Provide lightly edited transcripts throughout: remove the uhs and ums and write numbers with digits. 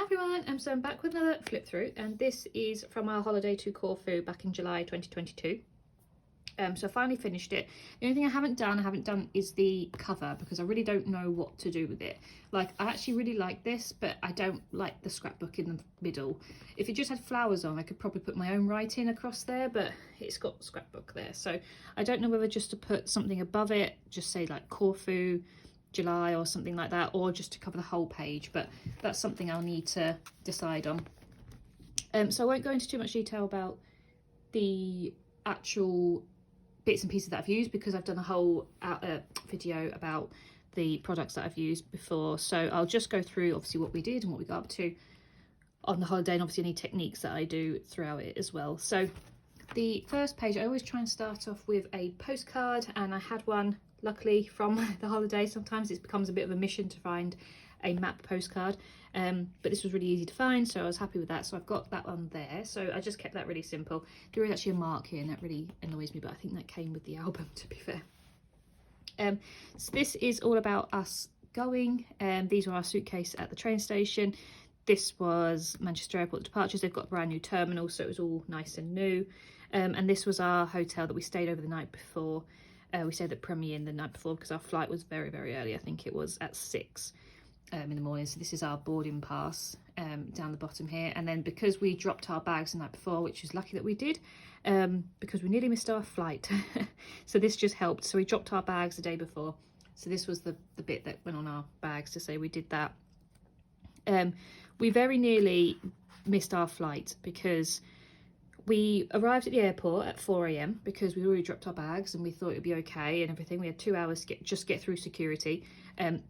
everyone, so I'm back with another flip through, and this is from our holiday to Corfu back in July 2022. So I finally finished it. The only thing I haven't done is the cover, because I really don't know what to do with it. Like, I actually really like this, but I don't like the scrapbook in the middle. If it just had flowers on, I could probably put my own writing across there, but it's got scrapbook there. So I don't know whether just to put something above it, just say like Corfu July or something like that, or just to cover the whole page, but that's something I'll need to decide on. So I won't go into too much detail about the actual bits and pieces that I've used, because I've done a whole video about the products that I've used before. So I'll just go through obviously what we did and what we got up to on the holiday, and obviously any techniques that I do throughout it as well. So the first page, I always try and start off with a postcard, and I had one luckily from the holiday. Sometimes it becomes a bit of a mission to find a map postcard, but this was really easy to find, so I was happy with that. So I've got that one there, so I just kept that really simple. There is actually a mark here, and that really annoys me, but I think that came with the album, to be fair. So this is all about us going. These were our suitcase at the train station. This was Manchester Airport departures. They've got a brand new terminal, so it was all nice and new. And this was our hotel that we stayed over the night before. We stayed at Premier Inn the night before because our flight was very, very early. I think it was at 6 in the morning. So this is our boarding pass down the bottom here. And then because we dropped our bags the night before, which was lucky that we did, because we nearly missed our flight. So this just helped. So we dropped our bags the day before. So this was the bit that went on our bags to say we did that. We very nearly missed our flight because we arrived at the airport at 4 AM because we already dropped our bags and we thought it would be okay and everything. We had 2 hours to get through security,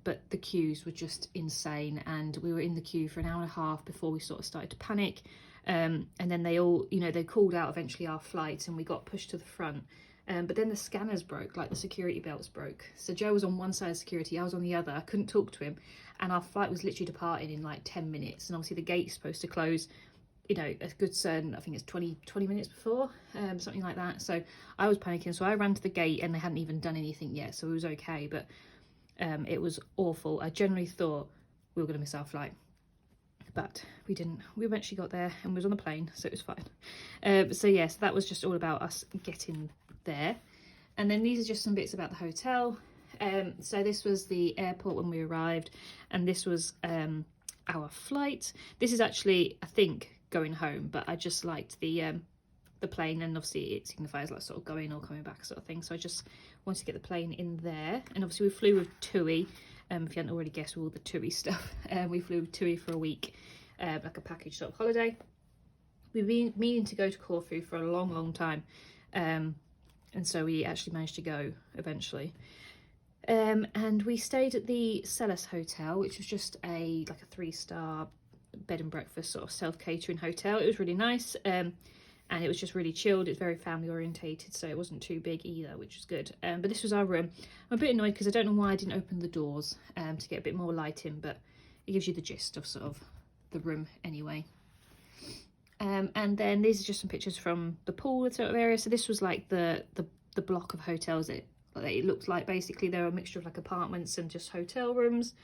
but the queues were just insane, and we were in the queue for an hour and a half before we sort of started to panic. And then they all, they called out eventually our flight and we got pushed to the front. But then the scanners broke, like the security belts broke. So Joe was on one side of security, I was on the other. I couldn't talk to him, and our flight was literally departing in like 10 minutes. And obviously the gate's supposed to close, a good certain, I think it's 20 minutes before, something like that. So I was panicking, so I ran to the gate and they hadn't even done anything yet, so it was okay. But it was awful. I generally thought we were going to miss our flight, but we didn't. We eventually got there and was on the plane, so it was fine. So yes, that was just all about us getting there. And then these are just some bits about the hotel. So this was the airport when we arrived, and this was our flight. This is actually, I think, going home, but I just liked the plane, and obviously it signifies like sort of going or coming back sort of thing. So I just wanted to get the plane in there. And obviously we flew with TUI. If you hadn't already guessed all the TUI stuff, we flew with TUI for a week, like a package sort of holiday. We've been meaning to go to Corfu for a long time, and so we actually managed to go eventually. And we stayed at the Celis Hotel, which was just like a 3-star bed and breakfast sort of self-catering hotel. It was really nice, and it was just really chilled. It's very family orientated, so it wasn't too big either, which was good. But this was our room. I'm a bit annoyed because I don't know why I didn't open the doors to get a bit more light in, but it gives you the gist of sort of the room anyway. And then these are just some pictures from the pool sort of area. So this was like the block of hotels that it looked like. Basically they were a mixture of like apartments and just hotel rooms.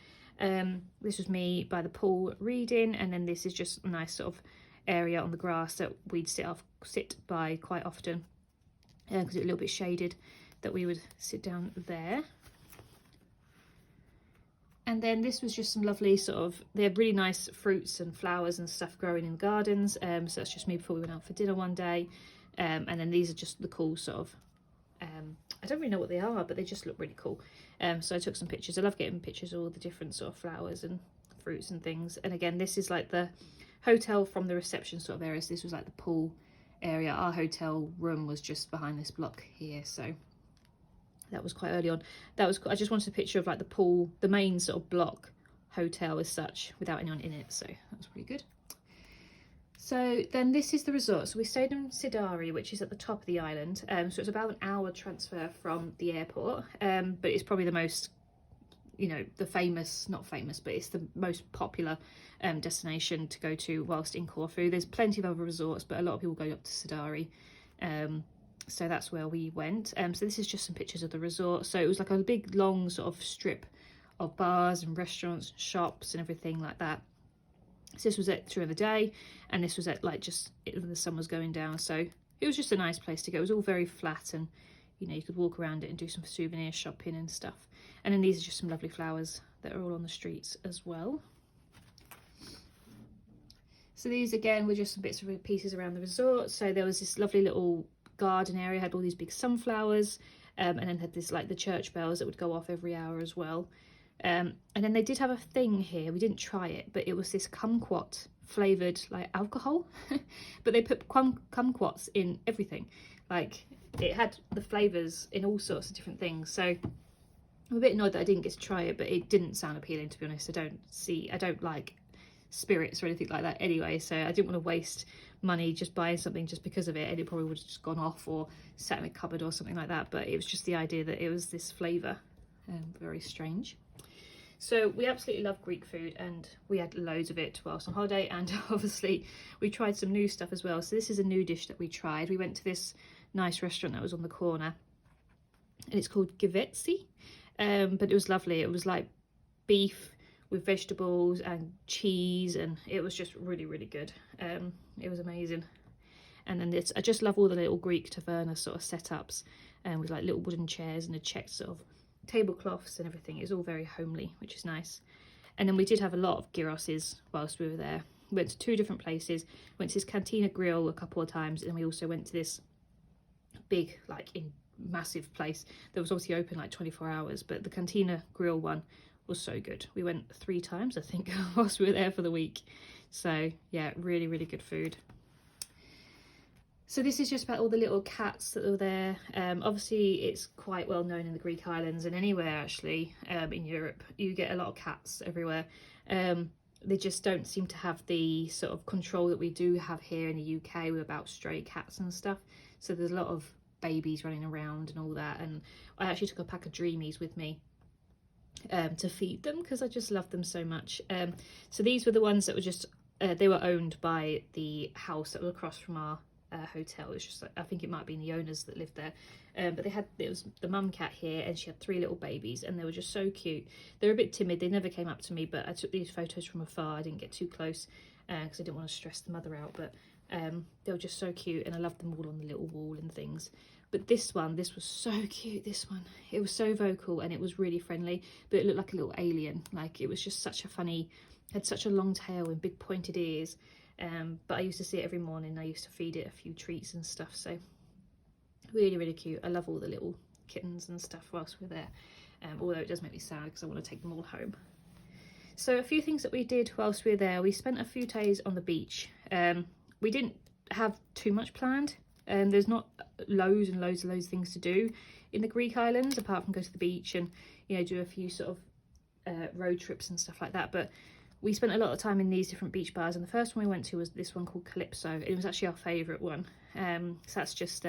This was me by the pool reading, and then this is just a nice sort of area on the grass that we'd sit by quite often, because it was a little bit shaded, that we would sit down there. And then this was just some lovely they have really nice fruits and flowers and stuff growing in gardens. So that's just me before we went out for dinner one day. And then these are just the cool I don't really know what they are, but they just look really cool. So I took some pictures. I love getting pictures of all the different sort of flowers and fruits and things. And again, this is like the hotel from the reception sort of area. So this was like the pool area. Our hotel room was just behind this block here. So that was quite early on. I just wanted a picture of like the pool, the main sort of block hotel as such, without anyone in it. So that was pretty good. So then this is the resort. So we stayed in Sidari, which is at the top of the island. So it's about an hour transfer from the airport, but it's probably the most, the famous, not famous, but it's the most popular destination to go to whilst in Corfu. There's plenty of other resorts, but a lot of people go up to Sidari. So that's where we went. So this is just some pictures of the resort. So it was like a big long sort of strip of bars and restaurants and shops and everything like that. So this was at during the day, and this was at like just when the sun was going down. So it was just a nice place to go. It was all very flat, and you know, you could walk around it and do some souvenir shopping and stuff. And then these are just some lovely flowers that are all on the streets as well. So these again were just some bits and pieces around the resort. So there was this lovely little garden area, had all these big sunflowers, and then had this like the church bells that would go off every hour as well. And then they did have a thing here, we didn't try it, but it was this kumquat flavoured like alcohol. But they put kumquats in everything. Like it had the flavours in all sorts of different things. So I'm a bit annoyed that I didn't get to try it, but it didn't sound appealing, to be honest. I don't like spirits or anything like that anyway, so I didn't want to waste money just buying something just because of it, and it probably would have just gone off or sat in a cupboard or something like that. But it was just the idea that it was this flavour, very strange. So we absolutely love Greek food, and we had loads of it whilst on holiday, and obviously we tried some new stuff as well. So this is a new dish that we tried. We went to this nice restaurant that was on the corner, and it's called Givetsi, but it was lovely. It was like beef with vegetables and cheese, and it was just really, really good. It was amazing. And then I just love all the little Greek taverna sort of setups, with like little wooden chairs and a checked sort of tablecloths and everything. It's all very homely, which is nice. And then we did have a lot of gyroses whilst we were there. We went to 2 different places. Went to this Cantina grill a couple of times, and we also went to this big, like massive place that was obviously open like 24 hours, but the Cantina grill one was so good. We went 3 times, I think, whilst we were there for the week. So yeah, really, really good food. So this is just about all the little cats that are there. Obviously it's quite well known in the Greek islands, and anywhere actually in Europe. You get a lot of cats everywhere. They just don't seem to have the sort of control that we do have here in the UK with about stray cats and stuff. So there's a lot of babies running around and all that, and I actually took a pack of Dreamies with me to feed them because I just love them so much. So these were the ones that were just they were owned by the house that was across from our hotel. It's just like, I think it might have been the owners that lived there, but it was the mum cat here, and she had 3 little babies, and they were just so cute. They were a bit timid, they never came up to me, but I took these photos from afar. I didn't get too close because I didn't want to stress the mother out, but they were just so cute, and I loved them all on the little wall and things. But this was so cute. This one, it was so vocal, and it was really friendly, but it looked like a little alien. Like, it was just such a funny, had such a long tail and big pointed ears. But I used to see it every morning. I used to feed it a few treats and stuff. So really, really cute. I love all the little kittens and stuff whilst we're there. Although it does make me sad because I want to take them all home. So a few things that we did whilst we were there. We spent a few days on the beach. We didn't have too much planned. There's not loads and loads of things to do in the Greek islands, apart from go to the beach and, you know, do a few sort of road trips and stuff like that. But we spent a lot of time in these different beach bars, and the first one we went to was this one called Calypso. It was actually our favourite one. So that's just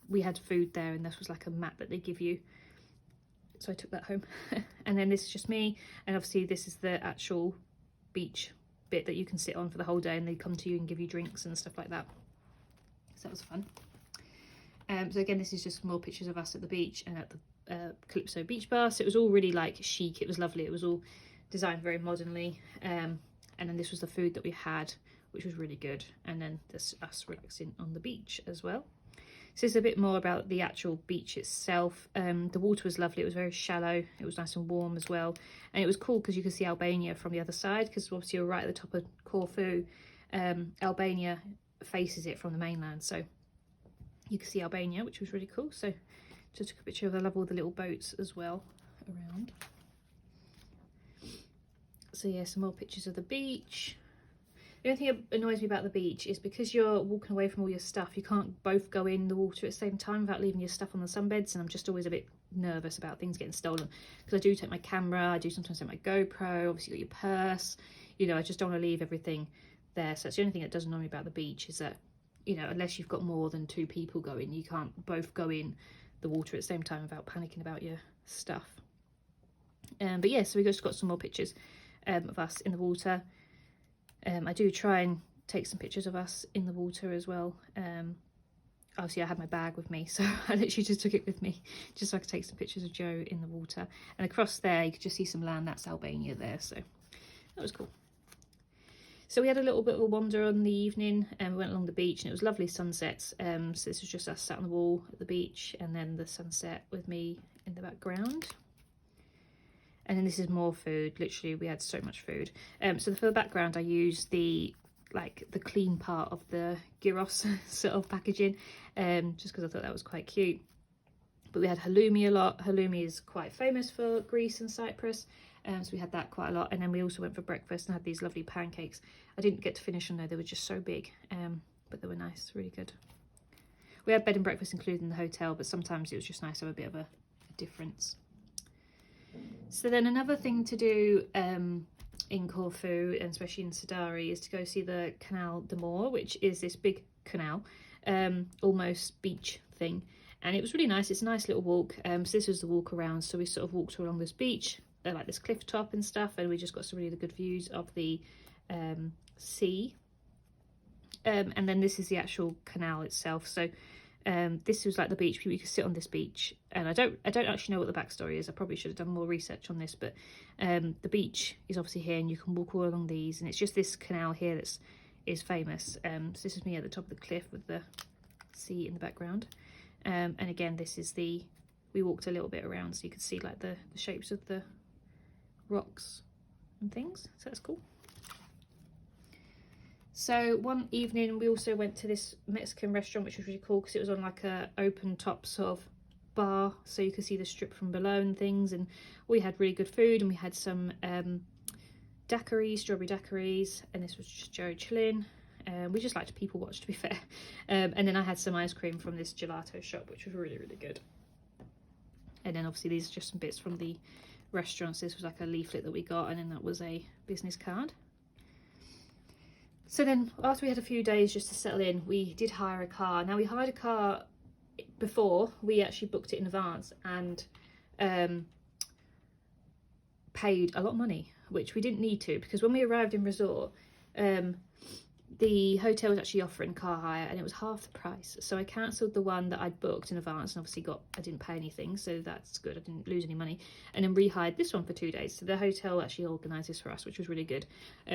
we had food there, and this was like a mat that they give you. So I took that home. And then this is just me, and obviously this is the actual beach bit that you can sit on for the whole day, and they come to you and give you drinks and stuff like that. So that was fun. So again, this is just more pictures of us at the beach and at the Calypso beach bar. So it was all really like chic. It was lovely. It was all designed very modernly. And then this was the food that we had, which was really good. And then this us relaxing on the beach as well. So it's a bit more about the actual beach itself. The water was lovely. It was very shallow. It was nice and warm as well. And it was cool because you could see Albania from the other side, because obviously you're right at the top of Corfu. Albania faces it from the mainland, so you could see Albania, which was really cool. So just took a picture of, I love all the little boats as well around. So yeah, some more pictures of the beach. The only thing that annoys me about the beach is because you're walking away from all your stuff, you can't both go in the water at the same time without leaving your stuff on the sunbeds, and I'm just always a bit nervous about things getting stolen, because I do take my camera, I do sometimes take my GoPro, obviously you got your purse, you know, I just don't want to leave everything there. So that's the only thing that does annoy me about the beach, is that, you know, unless you've got more than 2 people going, you can't both go in the water at the same time without panicking about your stuff. But yeah, so we just got some more pictures of us in the water. I do try and take some pictures of us in the water as well. Obviously I had my bag with me, so I literally just took it with me just so I could take some pictures of Joe in the water. And across there you could just see some land. That's Albania there, so that was cool. So we had a little bit of a wander on the evening, and we went along the beach, and it was lovely sunsets. So this was just us sat on the wall at the beach, and then the sunset with me in the background. And then this is more food. Literally, we had so much food. So for the background, I used the clean part of the gyros sort of packaging, just because I thought that was quite cute. But we had halloumi a lot. Halloumi is quite famous for Greece and Cyprus, so we had that quite a lot. And then we also went for breakfast and had these lovely pancakes. I didn't get to finish them though, they were just so big, but they were nice, really good. We had bed and breakfast included in the hotel, but sometimes it was just nice to have a bit of a difference. So then another thing to do in Corfu, and especially in Sidari, is to go see the Canal de More, which is this big canal, almost beach thing. And it was really nice. It's a nice little walk. So this was the walk around. So we sort of walked along this beach, like this cliff top and stuff, and we just got some really good views of the sea. And then this is the actual canal itself. So this was like the beach. You could sit on this beach, and I don't actually know what the backstory is. I probably should have done more research on this, but the beach is obviously here, and you can walk all along these, and it's just this canal here is famous. So this is me at the top of the cliff with the sea in the background. And again, this is we walked a little bit around, so you could see like the shapes of the rocks and things, so that's cool. So one evening we also went to this Mexican restaurant, which was really cool because it was on like a open top sort of bar, so you could see the strip from below and things. And we had really good food, and we had some daiquiris, strawberry daiquiris, and this was just Joe chilling. We just like to people watch, to be fair. And then I had some ice cream from this gelato shop, which was really, really good. And then obviously these are just some bits from the restaurants. This was like a leaflet that we got, and then that was a business card. So then after we had a few days just to settle in, we did hire a car. Now we hired a car before, we actually booked it in advance, and paid a lot of money, which we didn't need to, because when we arrived in resort, the hotel was actually offering car hire, and it was half the price. So I cancelled the one that I'd booked in advance, and obviously I didn't pay anything, so that's good. I didn't lose any money. And then rehired this one for 2 days. So the hotel actually organised this for us, which was really good.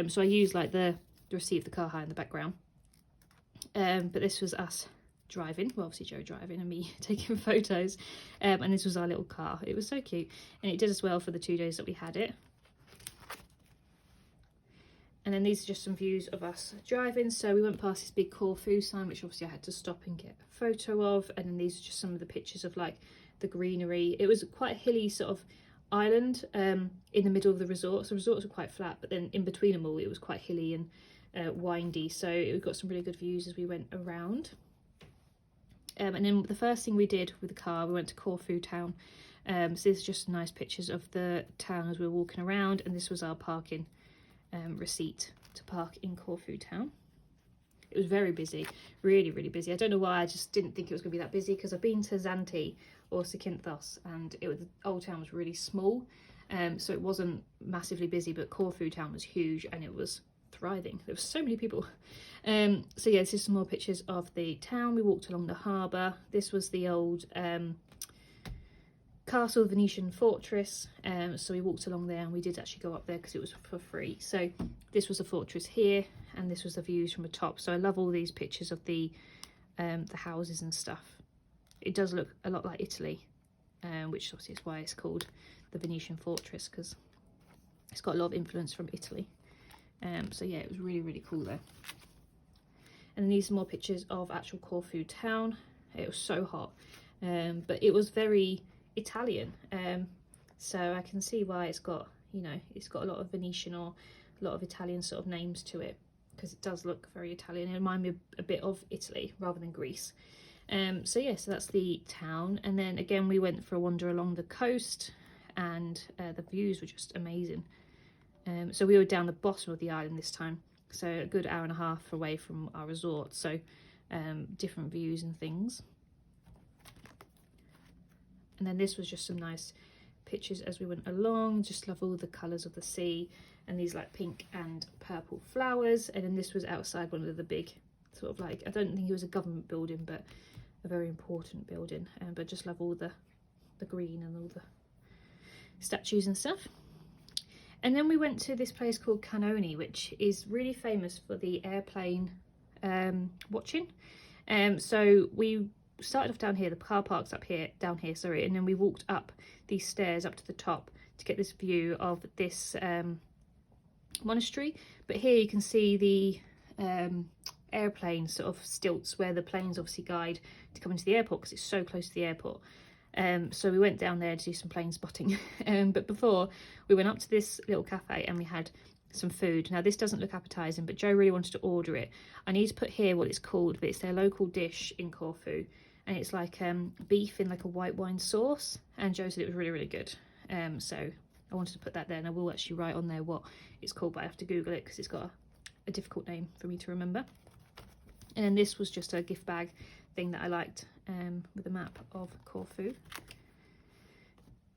So I used like the receipt of the car hire in the background. But this was us driving, well obviously Joe driving and me taking photos. And this was our little car. It was so cute, and it did as well for the 2 days that we had it. And then these are just some views of us driving. So we went past this big Corfu sign, which obviously I had to stop and get a photo of. And then these are just some of the pictures of like the greenery. It was quite a hilly sort of island in the middle of the resort. So resorts were quite flat, but then in between them all, it was quite hilly and windy. So we got some really good views as we went around. And then the first thing we did with the car, we went to Corfu Town. So this is just nice pictures of the town as we were walking around. And this was our parking receipt to park in Corfu Town. It was very busy, really, really busy. I don't know why, I just didn't think it was going to be that busy, because I've been to Zante or Zakynthos, and the old town was really small, so it wasn't massively busy, but Corfu Town was huge and it was thriving. There were so many people. So yeah, this is some more pictures of the town. We walked along the harbour. This was the old castle, Venetian fortress, so we walked along there, and we did actually go up there because it was for free. So this was a fortress here, and this was the views from the top. So I love all these pictures of the houses and stuff. It does look a lot like Italy, which obviously is why it's called the Venetian fortress, because it's got a lot of influence from Italy. So yeah, it was really, really cool there. And then these are more pictures of actual Corfu town. It was so hot, but it was very Italian, so I can see why it's got, you know, it's got a lot of Venetian or a lot of Italian sort of names to it, because it does look very Italian. It reminds me a bit of Italy rather than Greece. So yeah, so that's the town. And then again, we went for a wander along the coast, and the views were just amazing. So we were down the bottom of the island this time, so a good hour and a half away from our resort, so different views and things. And then this was just some nice pictures as we went along. Just love all the colours of the sea, and these like pink and purple flowers. And then this was outside one of the big sort of like, I don't think it was a government building, but a very important building. But just love all the green and all the statues and stuff. And then we went to this place called Kanoni, which is really famous for the airplane watching. So we started off down here, the car park's up here, down here, sorry, and then we walked up these stairs up to the top to get this view of this monastery. But here you can see the airplane sort of stilts where the planes obviously guide to come into the airport, because it's so close to the airport. So we went down there to do some plane spotting. But before, we went up to this little cafe and we had some food. Now this doesn't look appetizing, but Joe really wanted to order it. I need to put here what it's called, but it's their local dish in Corfu, and it's like beef in like a white wine sauce, and Joe said it was really, really good. So I wanted to put that there, and I will actually write on there what it's called, but I have to Google it because it's got a difficult name for me to remember. And then this was just a gift bag thing that I liked, with a map of Corfu.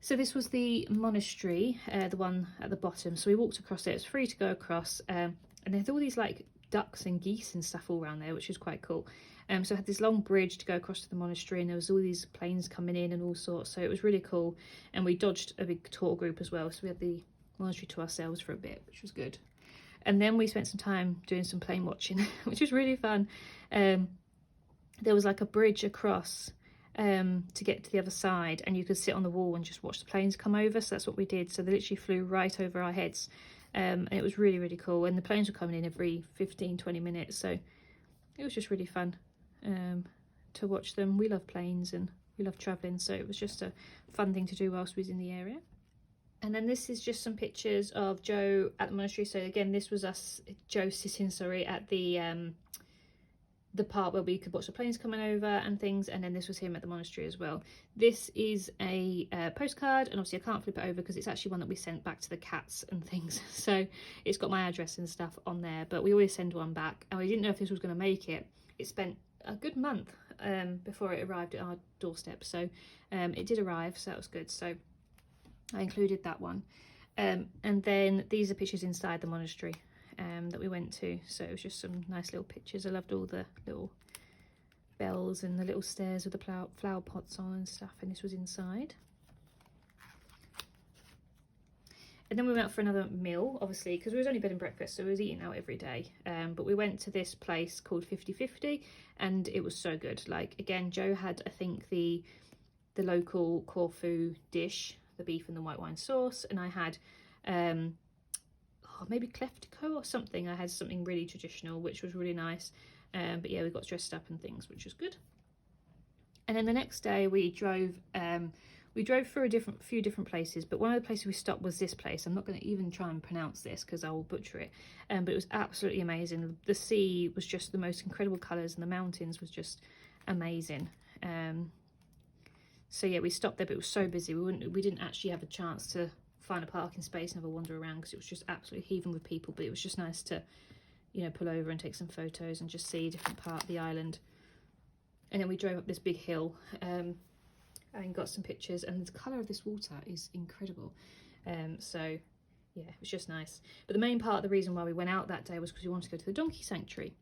So this was the monastery, the one at the bottom. So we walked across it. It's free to go across, and there's all these like ducks and geese and stuff all around there, which is quite cool. So I had this long bridge to go across to the monastery, and there was all these planes coming in and all sorts. So it was really cool, and we dodged a big tour group as well. So we had the monastery to ourselves for a bit, which was good. And then we spent some time doing some plane watching, which was really fun. There was like a bridge across to get to the other side, and you could sit on the wall and just watch the planes come over. So that's what we did. So they literally flew right over our heads, and it was really, really cool. And the planes were coming in every 15-20 minutes, so it was just really fun to watch them. We love planes and we love traveling, so it was just a fun thing to do whilst we was in the area. And then this is just some pictures of Joe at the monastery. So again, this was us, Joe sitting, sorry, at the part where we could watch the planes coming over and things, and then this was him at the monastery as well. This is a postcard, and obviously I can't flip it over because it's actually one that we sent back to the cats and things, so it's got my address and stuff on there, but we always send one back, and we didn't know if this was going to make it. It spent a good month before it arrived at our doorstep, so it did arrive, so that was good. So I included that one, and then these are pictures inside the monastery that we went to. So it was just some nice little pictures. I loved all the little bells and the little stairs with the flower pots on and stuff, and this was inside. And then we went out for another meal, obviously, because we was only bed and breakfast, so we was eating out every day. But we went to this place called 50/50, and it was so good. Like, again, Joe had, I think, the local Corfu dish, the beef and the white wine sauce, and I had maybe cleftico or something. I had something really traditional, which was really nice. But yeah, we got dressed up and things, which was good. And then the next day we drove through a few different places, but one of the places we stopped was this place. I'm not going to even try and pronounce this because I will butcher it, but it was absolutely amazing. The sea was just the most incredible colours, and the mountains was just amazing. So yeah, we stopped there, but it was so busy we didn't actually have a chance to find a parking space and have a wander around because it was just absolutely heaving with people. But it was just nice to, you know, pull over and take some photos and just see a different part of the island. And then we drove up this big hill and got some pictures, and the colour of this water is incredible. So yeah, it was just nice. But the main part of the reason why we went out that day was because we wanted to go to the donkey sanctuary.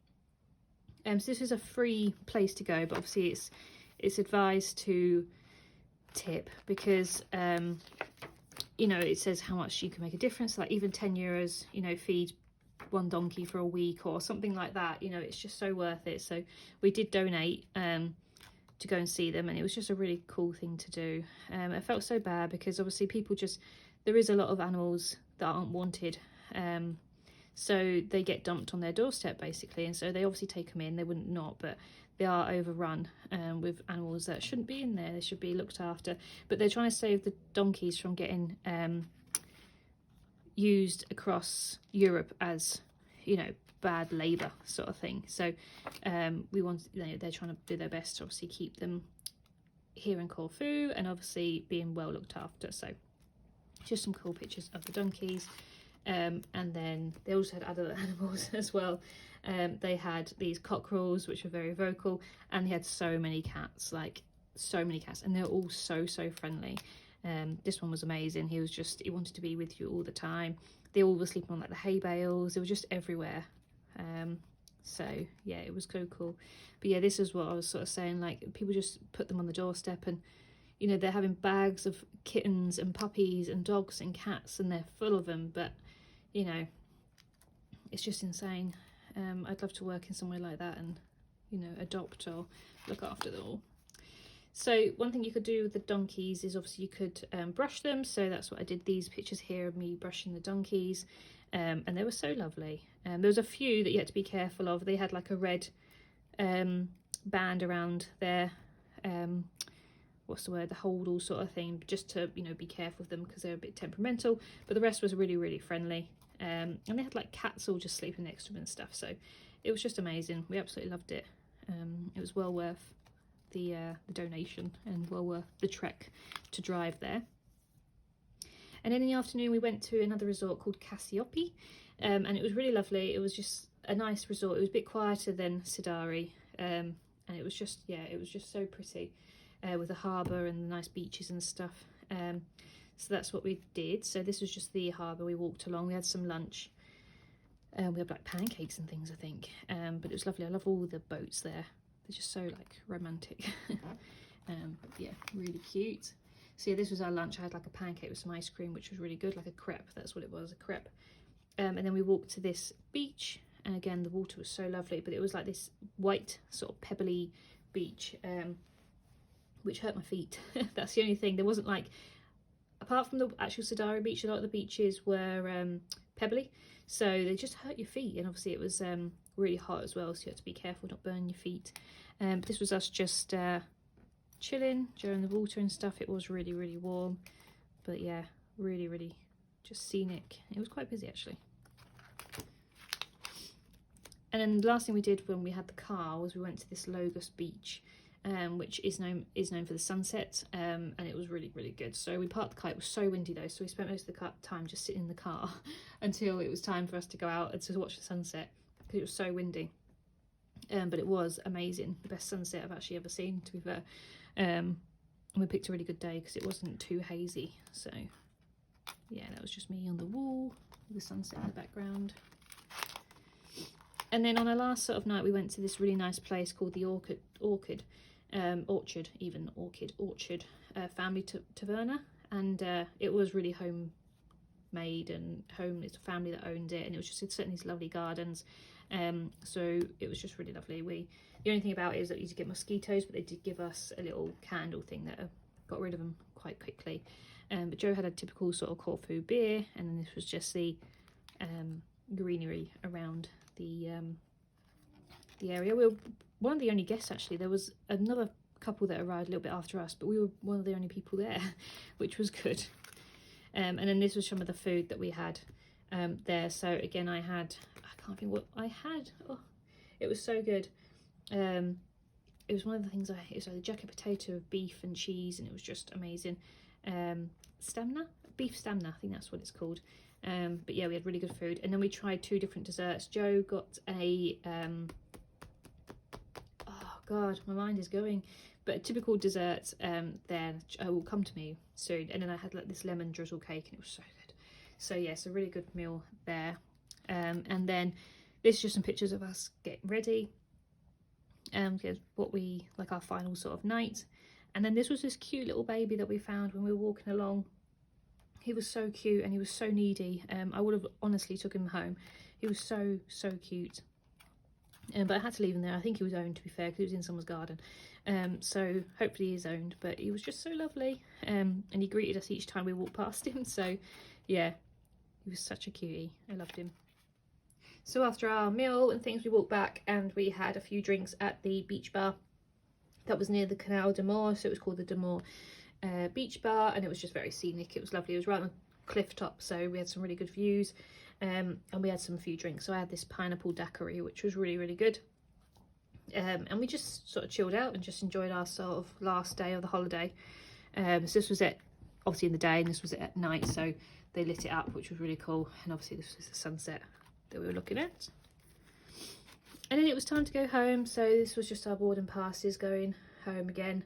So this is a free place to go, but obviously it's advised to tip because you know, it says how much you can make a difference, like even €10, you know, feed one donkey for a week or something like that. You know, it's just so worth it. So we did donate to go and see them, and it was just a really cool thing to do. I felt so bad because obviously there is a lot of animals that aren't wanted, so they get dumped on their doorstep basically, and so they obviously take them in. They wouldn't not, but they are overrun with animals that shouldn't be in there. They should be looked after, but they're trying to save the donkeys from getting used across Europe as, you know, bad labour sort of thing. So they're trying to do their best to obviously keep them here in Corfu and obviously being well looked after. So just some cool pictures of the donkeys. And then they also had other animals as well. They had these cockerels, which are very vocal, and they had so many cats, and they're all so friendly. This one was amazing. He wanted to be with you all the time. They all were sleeping on like the hay bales. They were just everywhere. So yeah, it was so cool. But yeah, this is what I was sort of saying, like people just put them on the doorstep, and you know, they're having bags of kittens and puppies and dogs and cats, and they're full of them, but you know, it's just insane. I'd love to work in somewhere like that and, you know, adopt or look after them all. So one thing you could do with the donkeys is obviously you could brush them. So that's what I did. These pictures here of me brushing the donkeys, and they were so lovely. There was a few that you had to be careful of. They had like a red band around their what's the word, the holdall sort of thing, just to, you know, be careful of them because they're a bit temperamental. But the rest was really, really friendly. And they had like cats all just sleeping next to them and stuff. So it was just amazing. We absolutely loved it. It was well worth the donation and well worth the trek to drive there. And then in the afternoon we went to another resort called Cassiopi, and it was really lovely. It was just a nice resort. It was a bit quieter than Sidari, and it was just, yeah, it was just so pretty, with the harbour and the nice beaches and stuff. So that's what we did. So this was just the harbour. We walked along, we had some lunch, we had like pancakes and things, I think, but it was lovely. I love all the boats there. They're just so like romantic. Yeah, really cute. So yeah, this was our lunch. I had like a pancake with some ice cream, which was really good, like a crepe. That's what it was, a crepe. And then we walked to this beach, and again the water was so lovely, but it was like this white sort of pebbly beach, which hurt my feet. That's the only thing. There wasn't like, apart from the actual Sidari beach, a lot of the beaches were pebbly, so they just hurt your feet. And obviously it was really hot as well, so you had to be careful not burn your feet. This was us just chilling during the water and stuff. It was really, really warm, but yeah, really, really just scenic. It was quite busy actually. And then the last thing we did when we had the car was we went to this Logos beach, which is known for the sunset, and it was really, really good. So we parked the car. It was so windy though, so we spent most of the time just sitting in the car until it was time for us to go out and to watch the sunset, because it was so windy. But it was amazing, the best sunset I've actually ever seen, to be fair. And we picked a really good day because it wasn't too hazy. So yeah, that was just me on the wall with the sunset in the background. And then on our last sort of night, we went to this really nice place called the Orchard Family Taverna, and it was really homemade and home. It's a family that owned it, and it was just sitting in these lovely gardens. So it was just really lovely. The only thing about it is that you did get mosquitoes, but they did give us a little candle thing that got rid of them quite quickly. But Joe had a typical sort of Corfu beer, and then this was just the greenery around the area. We were one of the only guests actually. There was another couple that arrived a little bit after us, but we were one of the only people there, which was good. And then this was some of the food that we had there. So again, I can't think what I had. Oh, it was so good. It was one of the things it was like the jacket potato of beef and cheese, and it was just amazing. Beef stamina, I think that's what it's called. But yeah, we had really good food. And then we tried 2 different desserts. Joe got a oh god, my mind is going, but a typical dessert there will come to me soon. And then I had like this lemon drizzle cake, and it was so good. So yes, a really good meal there. And then this is just some pictures of us getting ready, what we like, our final sort of night. And then this was this cute little baby that we found when we were walking along. He was so cute, and he was so needy. I would have honestly took him home. He was so cute. But I had to leave him there. I think he was owned, to be fair, because he was in someone's garden. So hopefully he's owned, but he was just so lovely. And he greeted us each time we walked past him. So yeah, he was such a cutie. I loved him. So after our meal and things, we walked back and we had a few drinks at the beach bar that was near the Canal de Moor. So it was called the de Moor beach bar, and it was just very scenic. It was lovely. It was right on the cliff top, so we had some really good views, and we had a few drinks. So I had this pineapple daiquiri, which was really, really good. And we just sort of chilled out and just enjoyed our sort of last day of the holiday. So this was it, obviously in the day, and this was it at night, so they lit it up, which was really cool. And obviously this was the sunset that we were looking at. And then it was time to go home, so this was just our boarding passes going home again.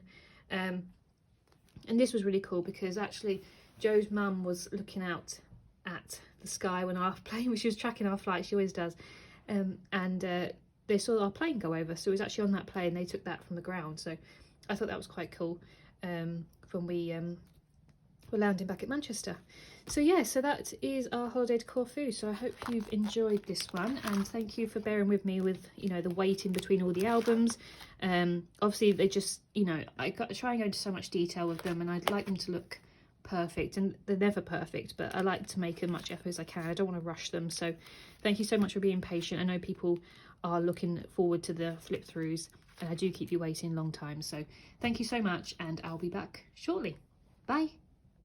And this was really cool because actually Joe's mum was looking out at the sky when our plane, when she was tracking our flight, she always does, and they saw our plane go over, so it was actually on that plane. They took that from the ground, so I thought that was quite cool when we were landing back at Manchester. So yeah, so that is our holiday to Corfu. So I hope you've enjoyed this one, and thank you for bearing with me with, you know, the wait in between all the albums. Obviously they just, you know, I try and go into so much detail with them, and I'd like them to look perfect, and they're never perfect, but I like to make as much effort as I can. I don't want to rush them. So thank you so much for being patient. I know people are looking forward to the flip throughs, and I do keep you waiting a long time. So thank you so much, and I'll be back shortly. Bye.